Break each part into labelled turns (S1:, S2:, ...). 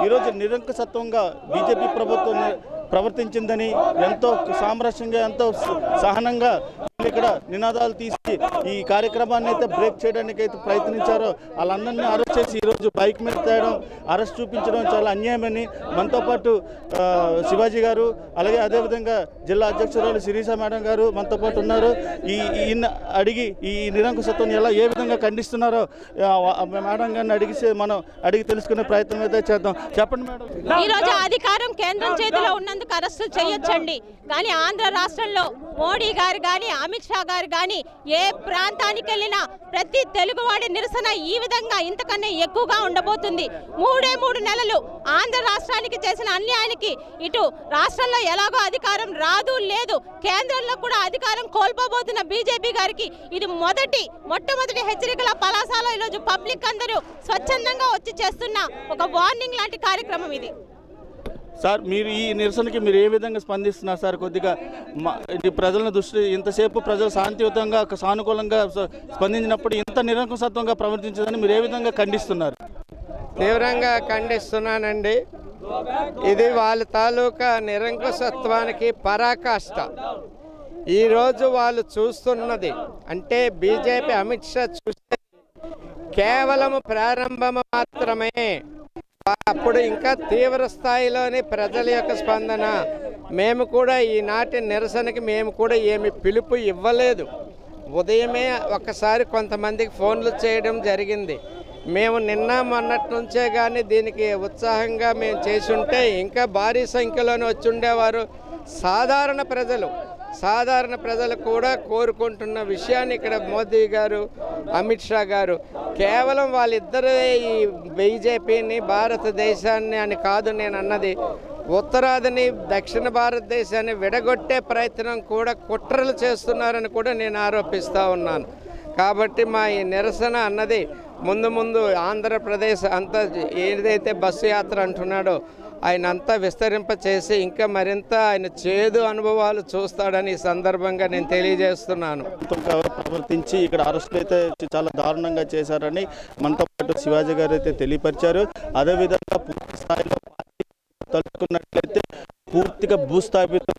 S1: ఈరోజు నిరంకుశత్వంగా బీజేపీ ప్రభుత్వం ప్రవర్తించిందని ఎంతో సామరస్యంగా ఎంతో సహనంగా ఇక్కడ నినాదాలు తీసి ఈ కార్యక్రమాన్ని అయితే బ్రేక్ చేయడానికి అయితే ప్రయత్నించారో వాళ్ళందరినీ అరెస్ట్ చేసి ఈరోజు బైక్ మీద తేయడం అరెస్ట్ చూపించడం చాలా అన్యాయమని మనతో పాటు శివాజీ గారు అలాగే అదేవిధంగా జిల్లా అధ్యక్షురాలు శిరీష మేడం గారు మనతో పాటు ఉన్నారు. ఈయన అడిగి ఈ నిరంకుశత్వం ఎలా ఏ విధంగా ఖండిస్తున్నారో మేడం గారిని అడిగి తెలుసుకునే ప్రయత్నం అయితే చేద్దాం. చెప్పండి మేడం.
S2: ఈరోజు అధికారం కేంద్రం చేతిలో ఉన్నందుకు అరెస్టు చేయొచ్చండి, కానీ ఆంధ్ర రాష్ట్రంలో మోడీ గారు కానీ అమిత్ షా గారు కానీ ఏ ప్రాంతానికి వెళ్ళినా ప్రతి తెలుగువాడి నిరసన ఈ విధంగా ఇంతకన్నా ఎక్కువగా ఉండబోతుంది. 3 నెలలు ఆంధ్ర రాష్ట్రానికి చేసిన అన్యాయానికి ఇటు రాష్ట్రంలో ఎలాగో అధికారం రాదు లేదు, కేంద్రంలో కూడా అధికారం కోల్పోబోతున్న బీజేపీ గారికి ఇది మొట్టమొదటి హెచ్చరికల పలాసాలో ఈరోజు పబ్లిక్ అందరూ స్వచ్ఛందంగా వచ్చి చేస్తున్న ఒక వార్నింగ్ లాంటి కార్యక్రమం ఇది.
S1: సార్, మీరు ఈ నిరసనకి మీరు ఏ విధంగా స్పందిస్తున్నారు సార్? కొద్దిగా ప్రజల దృష్టి ఇంతసేపు ప్రజలు శాంతియుతంగా సానుకూలంగా స్పందించినప్పుడు ఇంత నిరంకుశత్వంగా ప్రవర్తించదని మీరు ఏ విధంగా ఖండిస్తున్నారు?
S3: తీవ్రంగా ఖండిస్తున్నానండి. ఇది వాళ్ళ తాలూకా నిరంకుశత్వానికి పరాకాష్ట. ఈరోజు వాళ్ళు చూస్తున్నది అంటే బీజేపీ అమిత్ షా చూస్తే కేవలం ప్రారంభం మాత్రమే. అప్పుడు ఇంకా తీవ్ర స్థాయిలోని ప్రజల యొక్క స్పందన. మేము కూడా ఈనాటి నిరసనకి మేము కూడా ఏమి పిలుపు ఇవ్వలేదు. ఉదయమే ఒకసారి కొంతమందికి ఫోన్లు చేయడం జరిగింది. మేము నిన్న మొన్నటి నుంచే కానీ దీనికి ఉత్సాహంగా మేము చేసి ఉంటే ఇంకా భారీ సంఖ్యలోనే వచ్చి ఉండేవారు. సాధారణ ప్రజలు కూడా కోరుకుంటున్న విషయాన్ని ఇక్కడ మోదీ గారు అమిత్ షా గారు కేవలం వాళ్ళిద్దరే ఈ బీజేపీని భారతదేశాన్ని అని కాదు నేను అన్నది, ఉత్తరాదిని దక్షిణ భారతదేశాన్ని విడగొట్టే ప్రయత్నం కూడా కుట్రలు చేస్తున్నారని కూడా నేను ఆరోపిస్తూ ఉన్నాను. కాబట్టి మా ఈ నిరసన అన్నది ముందు ఆంధ్రప్రదేశ్ అంతా ఏదైతే బస్సు యాత్ర అంటున్నాడో ఆయన అంతా విస్తరింప చేసి ఇంకా మరింత ఆయన చేదు అనుభవాలు చూస్తాడని ఈ సందర్భంగా నేను తెలియజేస్తున్నాను.
S1: ప్రవర్తించి ఇక్కడ అరెస్టులు అయితే చాలా దారుణంగా చేశారని మనతో పాటు శివాజీ గారు అయితే తెలియపరిచారు. అదేవిధంగా పూర్తి స్థాయిలో తలుచుకున్నట్లయితే పూర్తిగా భూస్థాపిత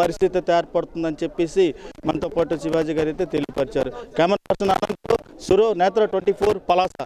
S1: పరిస్థితి ఏర్పడుతుందని చెప్పేసి మనతో పాటు శివాజీ గారు అయితే తెలియపరిచారు. కెమెరా పర్సన్ అనంత్, సురో, నేత్ర 24 పలాస.